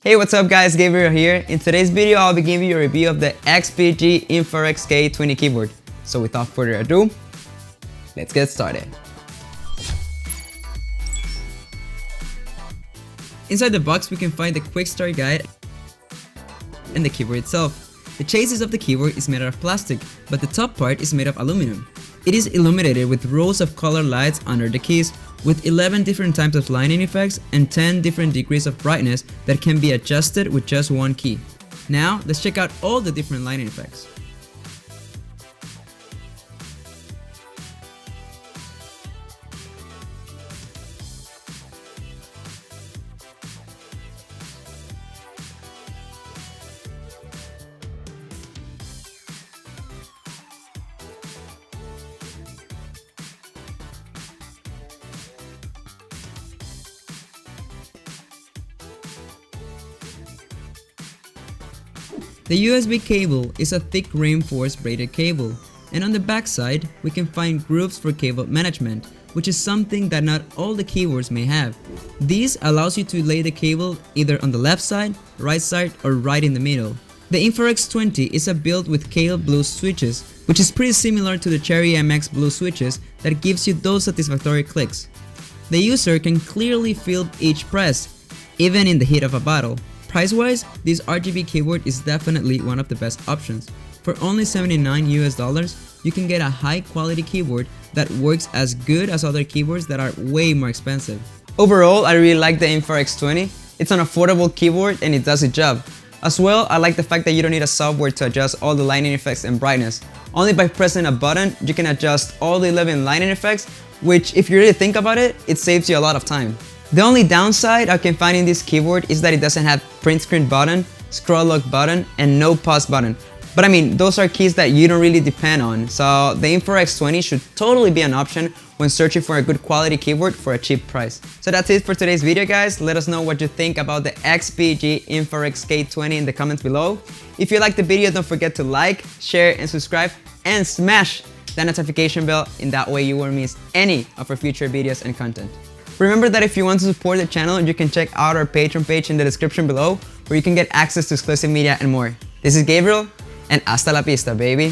Hey, what's up guys, Gabriel here. In today's video, I'll be giving you a review of the XPG Infarex K20 keyboard. So without further ado, let's get started. Inside the box, we can find the quick start guide and the keyboard itself. The chassis of the keyboard is made out of plastic, but the top part is made of aluminum. It is illuminated with rows of color lights under the keys, with 11 different types of lighting effects and 10 different degrees of brightness that can be adjusted with just one key. Now, let's check out all the different lighting effects. The USB cable is a thick reinforced braided cable, and on the back side we can find grooves for cable management, which is something that not all the keyboards may have. This allows you to lay the cable either on the left side, right side, or right in the middle. The Infarex 20 is a build with Kale Blue switches, which is pretty similar to the Cherry MX Blue switches that gives you those satisfactory clicks. The user can clearly feel each press, even in the heat of a battle. Price-wise, this RGB keyboard is definitely one of the best options. For only $79 you can get a high-quality keyboard that works as good as other keyboards that are way more expensive. Overall, I really like the Infarex 20. It's an affordable keyboard and it does its job. As well, I like the fact that you don't need a software to adjust all the lighting effects and brightness. Only by pressing a button, you can adjust all the 11 lighting effects, which if you really think about it, it saves you a lot of time. The only downside I can find in this keyboard is that it doesn't have print screen button, scroll lock button, and no pause button. But I mean, those are keys that you don't really depend on, so the Infarex 20 should totally be an option when searching for a good quality keyboard for a cheap price. So that's it for today's video guys. Let us know what you think about the XPG Infarex K20 in the comments below. If you liked the video, don't forget to like, share, and subscribe, and smash that notification bell. In that way you won't miss any of our future videos and content. Remember that if you want to support the channel, you can check out our Patreon page in the description below, where you can get access to exclusive media and more. This is Gabriel, and hasta la pista, baby.